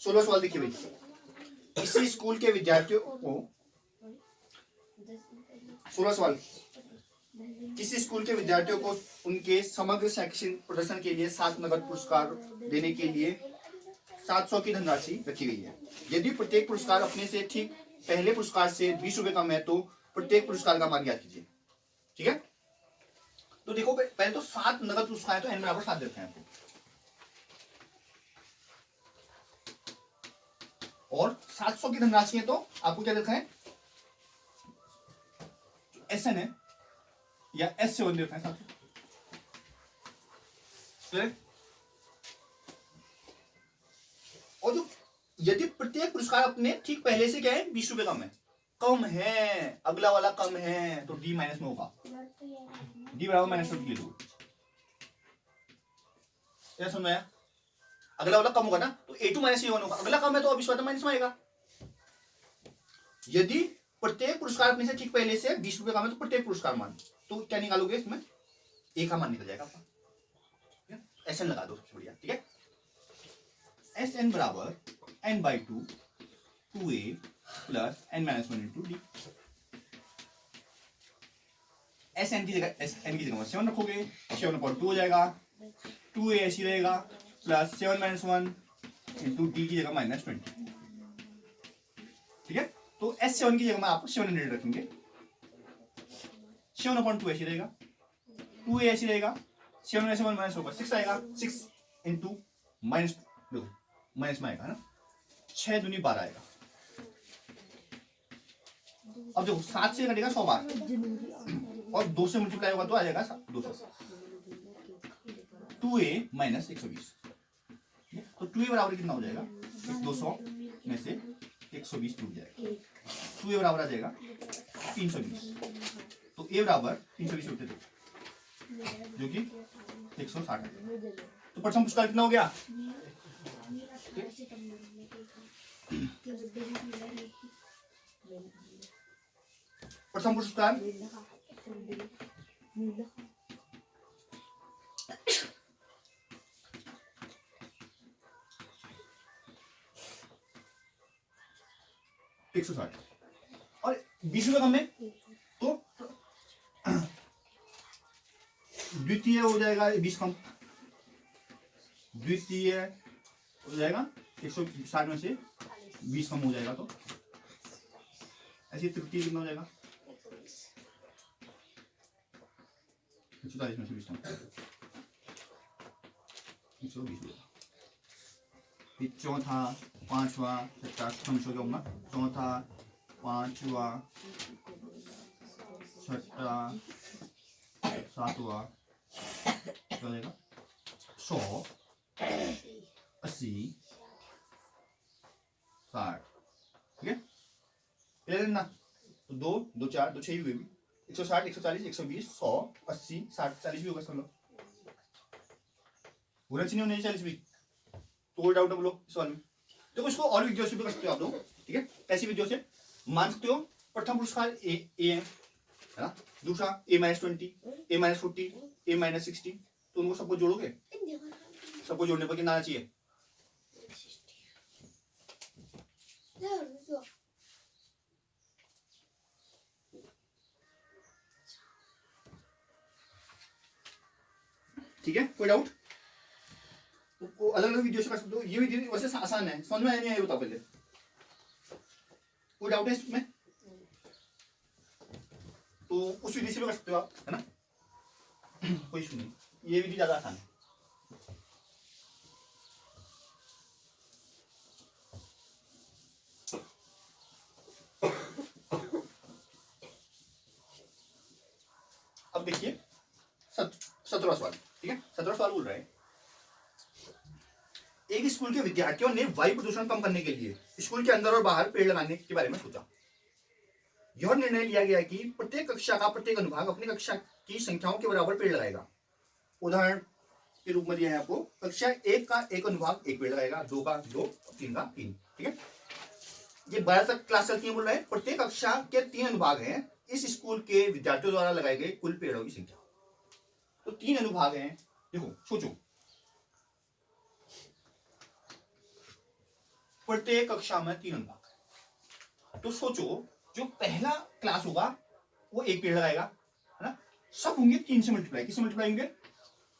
16 सवाल देखिए भाई। इसी स्कूल के विद्यार्थियों को 16 सवाल, किसी स्कूल के विद्यार्थियों को उनके समग्र शैक्षणिक प्रदर्शन के लिए 7 नगद पुरस्कार देने के लिए 700 की धनराशि रखी गई है। यदि प्रत्येक पुरस्कार अपने से ठीक पहले पुरस्कार से 20 रुपए कम है तो प्रत्येक पुरस्कार का मान ज्ञात कीजिए। ठीक है, तो देखो पहले तो 7 नगद पुरस्कार है तो n बराबर 7 देते हैं आपको, और 700 की धनराशि है तो आपको क्या देखा है, SN है या S7 देखा है 700। और जो यदि प्रत्येक पुरस्कार अपने ठीक पहले से क्या है 20 रुपए कम है, अगला वाला कम है तो D माइनस में होगा, D बराबर -20 ले लो। क्या समझ आया? अगला वाला कम होगा ना तो A2 माइनस A1 होगा, अगला कम है तो अब इस वाला माइनस में आएगा। यदि प्रत्येक पुरस्कार अपने से ठीक पहले से 20 रुपए कम है तो प्रत्येक पुरस्कार मान, तो क्या निकालोगे इसमें, A का मान निकल जाएगा आपका। SN लगा दो, सबसे बढ़िया। ठीक है, SN बराबर n/2 2A plus n-1 into D। SN की जगह 7 रखोगे, 7/2 हो जाएगा, 2A ऐसी रहेगा प्लस 7-1 इंटू D की जगह -20। ठीक है, तो S7 की जगह में आप 700 रखेंगे, 7/2 ऐसी रहेगा, 2A ऐसी रहेगा, 7 में से 1 माइनस होगा 6 आएगा, 6 इंटू माइनस, देखो माइनस में आएगा ना, 6 दूनी 12 आएगा। अब देखो 7 से कटेगा 100 बार और 2 से मल्टीप्लाई होगा तो आ जाएगा 200। 2A माइनस 120, तो 2A बराबर कितना हो जाएगा, 200 में से 120 टूट जाएगा, 2A बराबर आ जाएगा 320, तो A बराबर 320 होते थे जो कि 160 है। तो प्रथम पुरस्कार कितना हो गया, प्रथम पुरस्कार 160 और 20 रुपए कम है तो द्वितीय हो जाएगा 20 कम, द्वितीय हो जाएगा 160 में से 20 कम हो जाएगा, तो ऐसे तृतीय कितना हो जाएगा 140 में से 20 कम 120। फिर चौथा, पांचवा, छठा, होगा, चौथा, पांचवा, छठा, सातवां क्या हो जाएगा 100, 80, 60। ठीक है, ना तो 2 2 4 2 6 हुए भी 160 140 120 100 80 60 40 भी होगा सब लोग, पूरा नहीं होने 40 भी, तो कोई डाउट है बोलो इस सवाल में। देखो इसको और वीडियो से भी कर सकते हो आप लोग। ठीक है, ऐसी वीडियो से मान सकते हो प्रथम पुरस्कार ए है ना, दूसरा A-20 A-40 A-60, तो उनको सबको जोड़ोगे, सबको जोड़ने पर कितना आना चाहिए, ठीक है, कोई डाउट, तो अलग अलग वीडियो से कर सकते हो। ये वीडियो वैसे आसान है, समझ में आया नहीं आया बताओ पहले, कोई डाउट है इसमें, तो उस विधि से भी कर सकते हो आप, है ना, कोई इशू नहीं, ये विधि ज्यादा आसान है। अब देखिए 17वां सवाल। ठीक है, 17वां सवाल बोल रहा है, एक स्कूल के विद्यार्थियों ने वायु प्रदूषण कम करने के लिए स्कूल के अंदर और बाहर पेड़ लगाने के बारे में सोचा। यह निर्णय लिया गया कि प्रत्येक कक्षा का प्रत्येक अनुभाग अपनी कक्षा की संख्याओं के बराबर पेड़ लगाएगा। उदाहरण के रूप में दिया है आपको, कक्षा 1 का एक अनुभाग 1 पेड़ लगाएगा, 2 का 2, 3 का 3। ठीक है, ये 12 तक क्लास चलती है, बोल रहा है प्रत्येक कक्षा के 3 अनुभाग हैं इस स्कूल के विद्यार्थियों द्वारा लगाए गए कुल पेड़ों की संख्या। तो 3 अनुभाग हैं, देखो सोचो प्रत्येक कक्षा में 3 अनुभाग। तो सोचो जो पहला क्लास होगा वो 1 पेड़ लगाएगा, है ना, सब होंगे 3 से मल्टीप्लाई, किससे मल्टीप्लाई होंगे,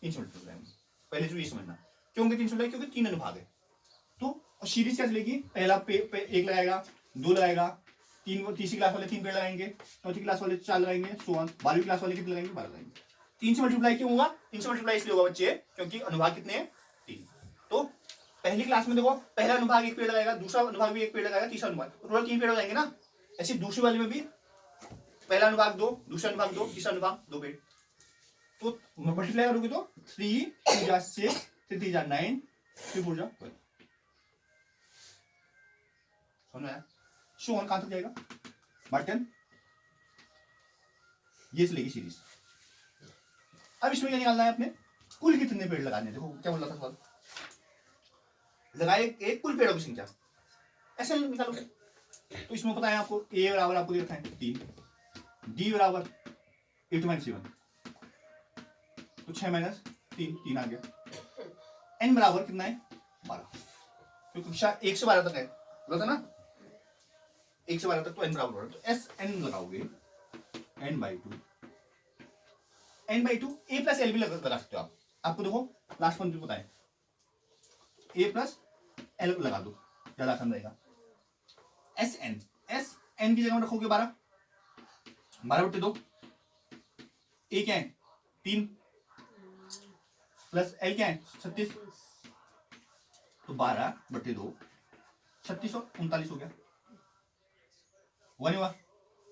3 से मल्टीप्लाई होंगे। पहले तो ये समझना क्यों होंगे 3 से मल्टीप्लाई, क्योंकि 3 अनुभाग है। तो सीरीज क्या चलेगी, पहला एक लगाएगा, 2 लगाएगा, तीसरी क्लास वाले 3 पेड़ लगाएंगे, चौथी क्लास वाले 4 लगाएंगे, 12वीं क्लास वाले कितने लगाएंगे, 12 लगाएंगे। 3 से मल्टीप्लाई क्यों होगा, 3 से मल्टीप्लाई इसलिए होगा बच्चे क्योंकि अनुभाग कितने हैं, 3। तो पहली क्लास में देखो पहला अनुभाग 1 पेड़ लगाएगा, दूसरा अनुभाग भी 1 पेड़ लगाएगा, तीसरा अनुभाग, टोटल 3 पेड़ हो जाएंगे ना। ऐसे दूसरी वाले में भी पहला अनुभाग 2, दूसरा अनुभाग 2, तीसरा अनुभाग 2 पेड़। तो मल्टीप्लाई करोगे तो 3 2 जा 6, 3 3 जा 9, 3 4 जा 12। समझ आया, शो ऑन कहां तक जाएगा, बटन ये चलेगी सीरीज। अब इसमें क्या निकालना है अपने, कुल कितने पेड़ लगाने, देखो क्या बोल रहा था सवाल, लगाए एक कुल पेड़ों की संख्या ऐसे निकालोगे। तो इसमें पता है आपको a बराबर आपको दे रखा है 3, d बराबर 8 - 7, तो 6 - 3 आ गया, n बराबर कितना है 12, तो कक्षा 1 से 12 तक है, बोला था ना 1 से 12 तक, तो n बराबर होगा, तो s n लगाओगे n/2, n/2 a plus l भी लगा सकते हो आप, आपको देखो लास्ट पंक्ति पता है a प्लस l लगा दो, ज्यादा आसान रहेगा। s n की जगह में रखोगे 12, 12/2, a क्या है 3 प्लस l क्या है 36, तो 12/2 36 और 39 हो गया, हुआ नहीं हुआ,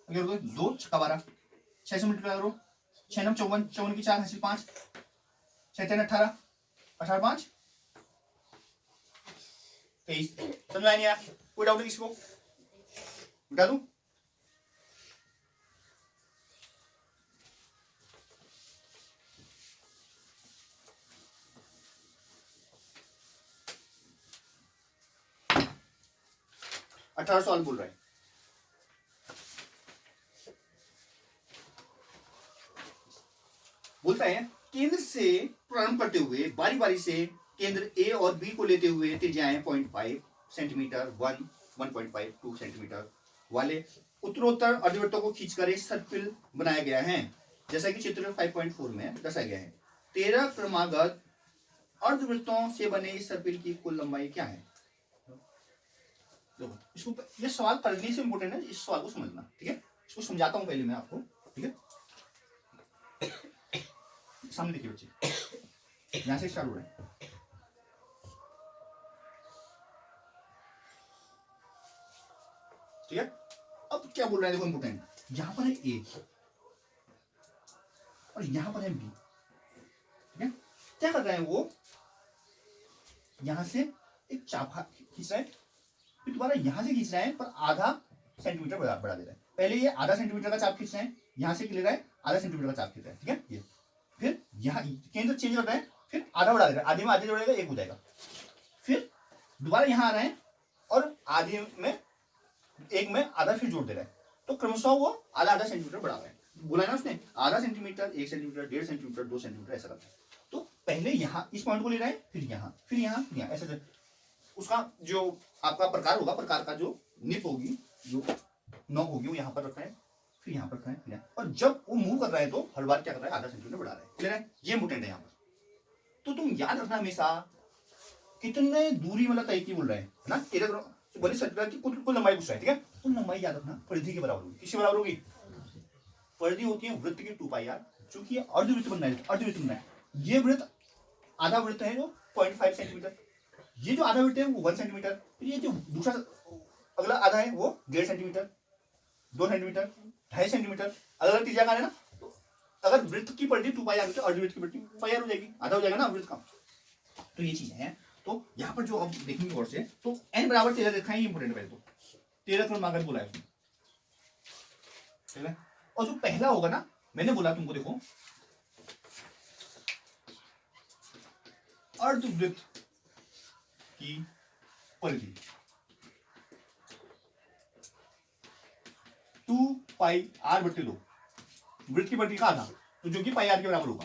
अगर 2 छक्का 12, 6 से मल्टीप्लाई करो, 6 9 54, 54 की 4 हासिल 5, 6 3 18, 18 5 23। समझ आया नहीं आया, कोई डाउट है किसी को, बता दूं, अठारह सवाल बोल रहा है। बोलता है केंद्र से प्रारंभ करते हुए बारी बारी से केंद्र ए और बी को लेते हुए त्रिज्याएं 0.5 सेंटीमीटर, 1 1.5 2 सेंटीमीटर वाले उत्तरोत्तर अर्धवृत्तों को खींचकर एक सर्पिल बनाया गया है, जैसा कि चित्र 5.4 में दर्शाया गया है। 13 क्रमागत अर्धवृत्तों से बने इस सर्पिल की कुल लंबाई क्या है। देखो इसको, ये सवाल पढ़ने से इंपोर्टेंट है, इस सवाल को समझना, ठीक है। इसको समझाता हूं पहले मैं आपको, ठीक है। सामने देखिए बच्चे, यहां से स्टार्ट हो रहा है, ठीक है। अब क्या बोल रहा है देखो इंपोर्टेंट, यहां पर है ए और यहां पर है बी, ठीक है। क्या कर रहा है वो, यहां से एक चाप खींच रहा है, फिर दोबारा यहां से खींच रहा है, पर आधा सेंटीमीटर बढ़ा दे रहा है। पहले ये आधा सेंटीमीटर का चाप खींच रहे हैं, यहां से ले रहा है आधा सेंटीमीटर का चाप खींच रहा है, ठीक है। ये फिर यहाँ केंद्र चेंज कर रहा है, फिर आधा बढ़ा दे रहा है, आधे में आधे जोड़ेगा 1 हो जाएगा, फिर दोबारा यहाँ आ रहा है और आधे में 1 में आधा फिर जोड़ दे रहा है, तो क्रमशः वो आधा सेंटीमीटर बढ़ा रहा है। बोला ना उसने, आधा सेंटीमीटर, 1 सेंटीमीटर, 1.5 सेंटीमीटर, 2 सेंटीमीटर ऐसा करता है। तो पहले यहाँ इस पॉइंट को ले रहा है, फिर यहाँ, फिर यहाँ, फिर यहाँ, ऐसे उसका जो आपका प्रकार होगा, प्रकार का जो निप होगी, जो नॉक होगी, वो यहाँ पर रखना है, फिर यहाँ पर रखना है, और जब वो मूव कर रहा है तो हर बार क्या कर रहा है, आधा सेंटीमीटर बढ़ा रहा है, क्लियर है। ये इंपोर्टेंट है यहाँ पर। तो तुम याद रखना हमेशा कितने दूरी मतलब तय की बोल रहे हैं ना, बोले सर्कुलर की कुल लंबाई पूछ रहा है, ठीक है। कुल लंबाई याद रखना परिधि के बराबर होगी, किसके बराबर होगी, परिधि होती है वृत्त की 2πr, चूंकि ये अर्धवृत्त बनना है, अर्धवृत्त बनना है, ये वृत्त आधा वृत्त है जो 0.5 सेंटीमीटर, ये जो आधा वृत्त है वो 1 सेंटीमीटर, फिर ये जो दूसरा अगला आधा है वो 1.5 सेंटीमीटर, 2 सेंटीमीटर, 2.5 सेंटीमीटर, अलग अलग त्रिज्या का है ना। तो अगर वृत्त की परिधि 2πr तो अर्धवृत्त की परिधि πr हो जाएगी, आधा हो जाएगा ना वृत्त का। तो ये चीजें हैं। तो यहाँ पर जो आप देखेंगे और से, तो n बराबर 13 देखा है, ये इंपोर्टेंट है, तो 13 क्रमागत बोला है उसने, ठीक है। और जो पहला होगा ना, मैंने बोला तुमको, देखो अर्धवृत्त की परिधि 2πr/2, वृत्त की परिधि का आधा, तो जो कि πr के बराबर होगा,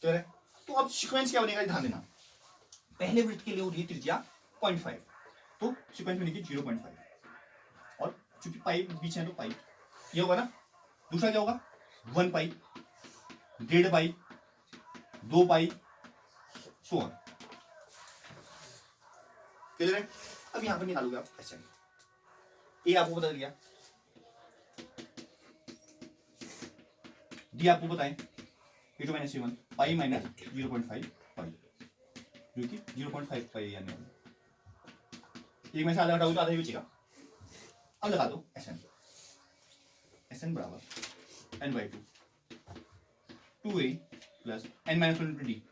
ठीक है। तो अब सीक्वेंस क्या बनेगा, ध्यान देना। पहले वृत्त के लिए हो रही है त्रिज्या 0.5, तो सीक्वेंस में लिखिए 0.5, और चूंकि पाई बीच है तो पाई ये होगा ना। दूसरा क्या होगा 1 पाई, 1.5 पाई, 2 पाई, सो ऑन। क्लियर है? अब यहां पर निकालोगे आप ऐसे, ए आपको बता दिया, डी आपको बताएं e2 minus c1 pi minus 0.5 पाई, जो कि 0.5 पाई आने वाला। एक में से आधा घटाओगे तो आधा ही बचेगा। अब लगा दो Sn बराबर n/2 2a plus n minus 1 D.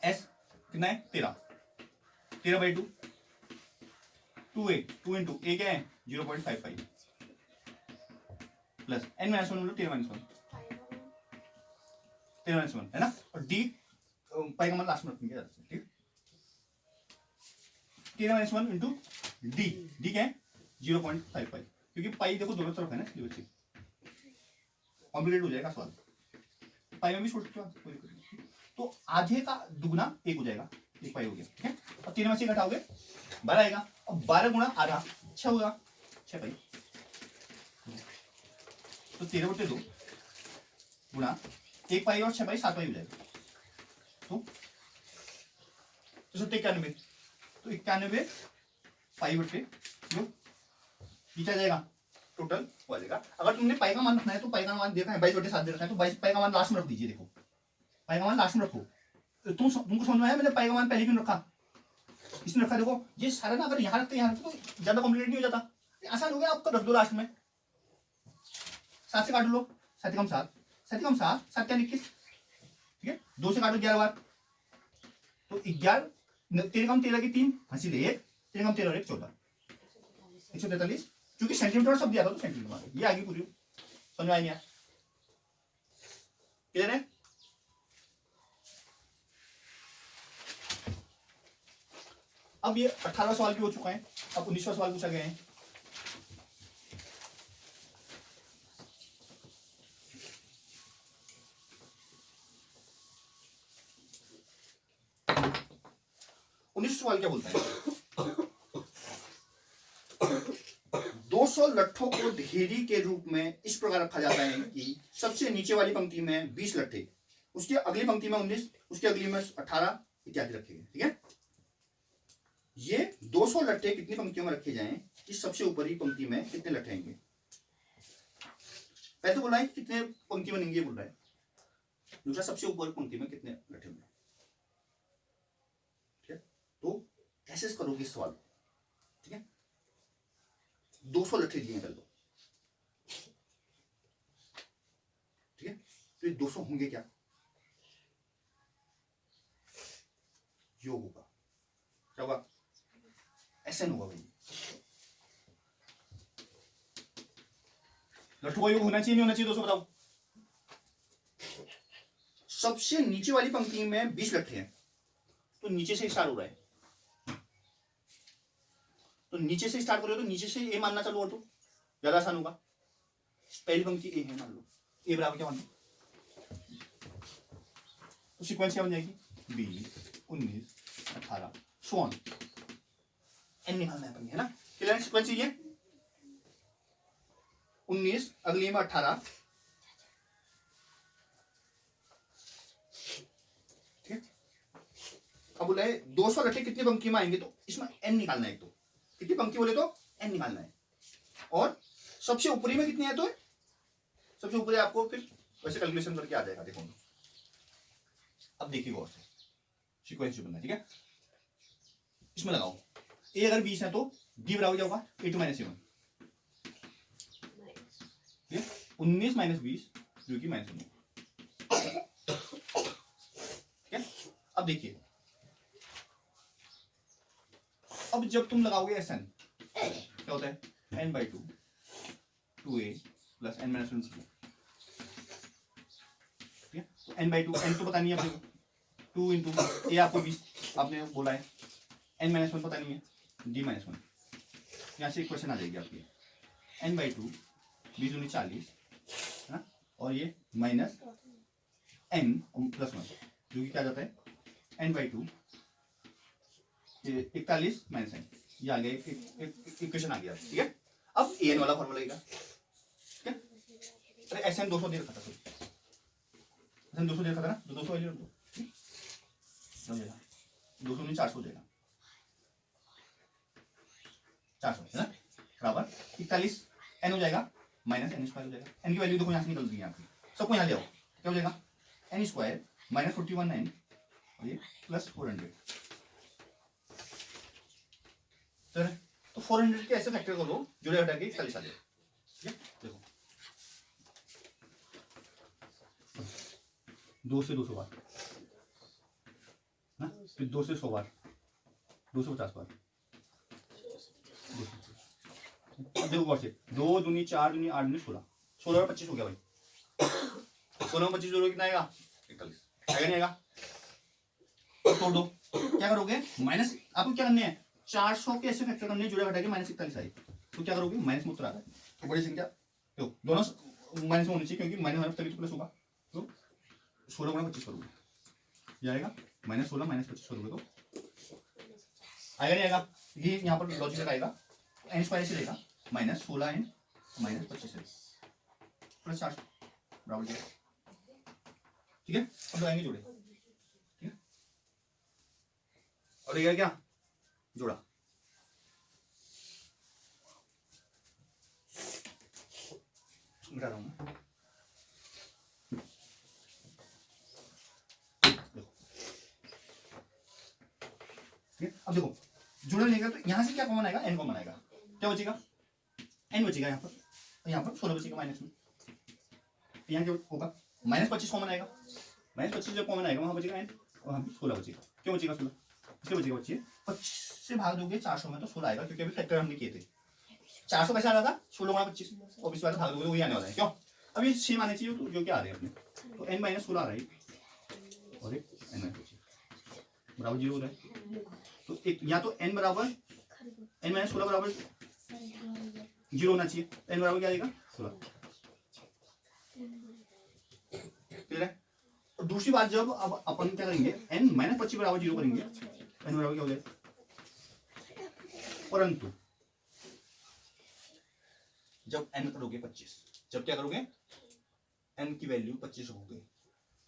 s कितना है 13/2 2a 2 इंटू a क्या है 0.55 plus n minus 1 13 minus 1 13 minus 1 है ना। और d पाई का मान लास्ट में रखेंगे, ठीक। 13 माइनस 1 इंटू डी क्या है 0.55, क्योंकि पाई देखो दोनों तरफ है ना, इसलिए बच्चे कॉम्प्लीट हो जाएगा सवाल। पाई में भी छोड़ सकते हो कोई दिक्कत नहीं। तो आधे का दुगना 1 हो जाएगा, 1 पाई हो गया, ठीक है। अब 13 में से घटाओगे 12 आएगा, और 12 गुणा आधा 6 होगा, 6 पाई। तो 13/2 गुणा 1 पाई और 6 पाई 7 पाई हो जाएगा। तो 91, तो 91 पाई/2 जीता जाएगा, टोटल हो जाएगा। अगर तुमने पाई का मान रखना है तो पाई का मान देखा है 22/7 दे रखा है, तो 22 पाई का मान लास्ट में रख दीजिए। देखो पाई का मान लास्ट में रखो। तुमको समझ में आया मैंने पाई का मान पहले क्यों रखा, इसने रखा। देखो ये सारा ना अगर यहाँ रखते तो ज्यादा कॉम्प्लिकेट नहीं हो जाता, आसान हो गया। आपका रख दो लास्ट में, 7 से काट लो, 7 कम 7, 7 कम 7, 7 क्या 21, ठीक है। 2 से काटो 11 बार, तो 11 13 कम 13 की 3 हंसी दे 1, 13 कम 13 और 1 14, 143। क्योंकि सेंटीमीटर सब दिया था तो सेंटीमीटर ये आगे पूरी समझ में आई नहीं। क्लियर है? अब ये 18वां सवाल भी हो चुका है, अब 19वां सवाल पूछा गया है। सवाल क्या बोलता है 200 लट्ठों को ढेरी के रूप में इस प्रकार रखा जाता है कि सबसे नीचे वाली पंक्ति में 20 लट्ठे, उसकी अगली पंक्ति में 19, उसकी अगली में 18 इत्यादि रखे गए, ठीक है। ये 200 लट्ठे कितनी पंक्तियों में रखे जाएं, इस सबसे ऊपरी पंक्ति में कितने लट्ठे आएंगे। पहले तो बोल रहा है कितने पंक्ति बनेंगे बोल रहा है, दूसरा सबसे ऊपर पंक्ति में कितने लट्ठे होंगे, ठीक है। तो कैसे करोगे इस सवाल, ठीक है। 200 लट्ठे दिए कर लो, ठीक है। तो ये 200 होंगे क्या, योग होगा, क्या होगा Sn होगा भाई। लट्ठों का योग होना चाहिए नहीं होना चाहिए 200 बताओ। सबसे नीचे वाली पंक्ति में 20 लट्ठे हैं, तो नीचे से स्टार्ट हो रहा है, तो नीचे से स्टार्ट करो तो नीचे से ए मानना चालू हो तो ज्यादा आसान होगा। पहली पंक्ति ए है मान लो, ए बराबर क्या मान लो, तो सीक्वेंस क्या बन जाएगी 20 19 18 सो ऑन, एन निकालना है ना। क्लियर सीक्वेंस ये 19 अगली में 18, ठीक है। अब बोला है 200 लट्ठे कितनी पंक्ति में आएंगे, तो इसमें एन निकालना है, तो कितनी पंक्ति बोले तो एन निकालना है, और सबसे ऊपरी में कितने हैं, तो सबसे ऊपरी आपको फिर वैसे कैलकुलेशन करके आ जाएगा। देखो अब देखिए गौर से सीक्वेंस बनना है, ठीक है। इसमें लगाओ ए अगर 20 है तो डी बराबर क्या होगा ए2 माइनस ए1, ठीक है। 19 माइनस 20 जो कि माइनस 1, ठीक है। अब देखिए अब जब तुम लगाओगे Sn क्या होता है n/2 2a plus n minus 1 c, ठीक है। तो n/2 n तो पता नहीं है अपने को, 2 इंटू ए आपको 20 आपने बोला है, n माइनस 1 पता नहीं है, d माइनस 1, यहाँ से इक्वेशन आ जाएगी आपकी n/2 20 दूनी 40 है ना, और ये माइनस n प्लस 1 जो कि क्या जाता है n/2 41 माइनस n, ये आ गया इक्वेशन आ गया, ठीक है। अब an वाला फॉर्मूला लेगा, ठीक है। अरे Sn 200 दे रखा था, Sn 200 दे रखा था ना, तो 200 वैल्यू रख दो, हो जाएगा 200 नहीं 400 हो जाएगा, 400 है ना, बराबर 41 n हो जाएगा माइनस n स्क्वायर हो जाएगा। n की वैल्यू देखो यहाँ से निकल गई, आपकी सबको यहाँ ले आओ, क्या हो जाएगा n स्क्वायर माइनस 41n और ये प्लस 400, तो 400 के ऐसे फैक्टर कर लो जुड़े हटा के 41 आ जाए, ठीक है। देखो 2 से 200 बार ना, फिर 2 से 100 बार, 250 बार, अब देखो गौर से 2 दूनी 4 दूनी 8 दूनी 16, 16 और 25 हो गया भाई, 16 में 25 जोड़ो कितना आएगा 41, आएगा नहीं आएगा, तोड़ दो, क्या करोगे माइनस, आपको क्या करने हैं 400 के ऐसे फैक्टर करने जुड़े हटा के माइनस 41 आए, तो क्या करोगे माइनस में उतर आ रहा है, तो बड़ी संख्या देखो दोनों माइनस में होनी चाहिए क्योंकि माइनस तभी तो प्लस होगा, तो 16 गुणा 25 करोगे, ये आएगा माइनस 16 माइनस 25 करोगे तो आएगा नहीं आएगा, ये यहाँ पर लॉजिक लगाएगा, एन स्क्वायर से लेगा माइनस 16 एन माइनस 25 प्लस 400 बराबर, ठीक है। अब लगाएंगे जोड़े, ठीक है, और ये क्या जोड़ा, मिटा रहा हूं मैं, ठीक है। अब देखो जुड़ा लेगा तो यहां से क्या कॉमन आएगा n कॉमन आएगा, क्या बचेगा n बचेगा यहाँ पर, और यहाँ पर 16 बचेगा माइनस में, यहाँ क्या होगा माइनस 25 कॉमन आएगा, माइनस 25 जब कॉमन आएगा वहां बचेगा n और वहां 16 बचेगा, क्यों बचेगा 16, इसलिए बचेगा बच्चे 25 से भाग दोगे 400 में तो 16 आएगा, क्योंकि अभी फैक्टर हमने किए थे 400 कैसे आ रहा था 16 गुणा 25 और 20 वाला भाग दोगे वही आने वाला है, क्यों अब ये सेम आने चाहिए तो जो क्या आ रहे हैं अपने, तो n माइनस 16 आ रहा है और एक n माइनस 25 बराबर 0 हो रहा है, तो एक या तो n बराबर n माइनस 16 बराबर 0 होना चाहिए, n बराबर क्या आएगा 16, ठीक है। और दूसरी बात जब अब अपन क्या करेंगे n माइनस 25 बराबर 0 करेंगे, n बराबर क्या हो जाएगा, परंतु जब n करोगे 25, जब क्या करोगे n की वैल्यू 25 रखोगे,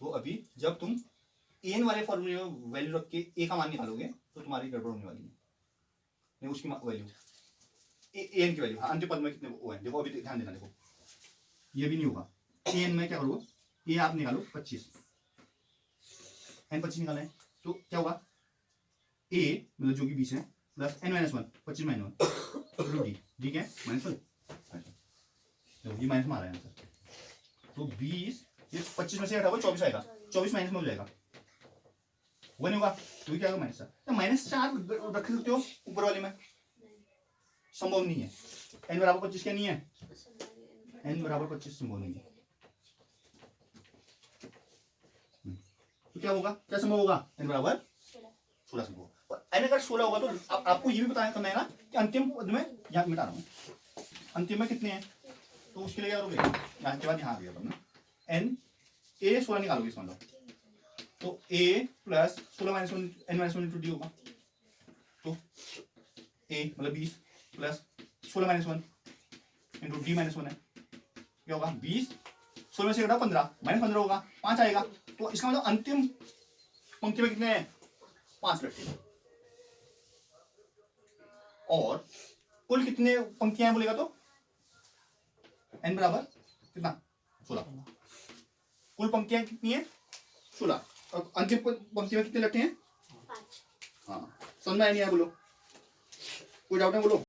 तो अभी जब तुम n वाले फॉर्मूले में वैल्यू रख के a का मान निकालोगे तो तुम्हारी गड़बड़ होने वाली है, नहीं उसकी वैल्यू n की वैल्यू अंतिम पद में कितने वो है, देखो अभी ध्यान देना, देखो ये भी नहीं होगा, n में क्या करोगे ये आप निकालो 25, n 25 निकालना है तो क्या होगा a मतलब जो कि 20 है plus n minus 1 25 minus 1 D, D क्या है माइनस 1, ये माइनस में आ रहा है आंसर, तो 20 ये 25 में से हटाओगे 24 आएगा, 24 माइनस में हो जाएगा, वो नहीं होगा तो क्या होगा माइनस 4, तो माइनस 4 रख सकते हो ऊपर वाले में, संभव नहीं है, n बराबर 25 क्या नहीं है, n बराबर 25 संभव नहीं है, तो क्या होगा क्या संभव होगा n बराबर 16 संभव होगा, n अगर 16 होगा तो आपको ये भी बताना करना है ना कि अंतिम पद में यहाँ मिटा रहा हूँ, अंतिम में कितने हैं, तो उसके लिए क्या करोगे यहाँ के बाद यहाँ आ गया अपन n a 16 निकालोगे इसका मतलब, तो a plus 16 minus 1 n minus 1 into D होगा, तो a मतलब 20 plus 16 minus 1 into D minus 1 है, क्या होगा 20 16 में से घटाओ 15 माइनस 15 होगा 5 आएगा, तो इसका मतलब अंतिम पंक्ति में कितने हैं 5 लट्टे, और कुल कितने पंक्तियां बोलेगा तो n बराबर कितना 16, कुल पंक्तियां कितनी है 16 और अंतिम पंक्ति में कितने लट्टे हैं 5, हाँ समझ में आया नहीं आया बोलो, कोई डाउट है बोलो।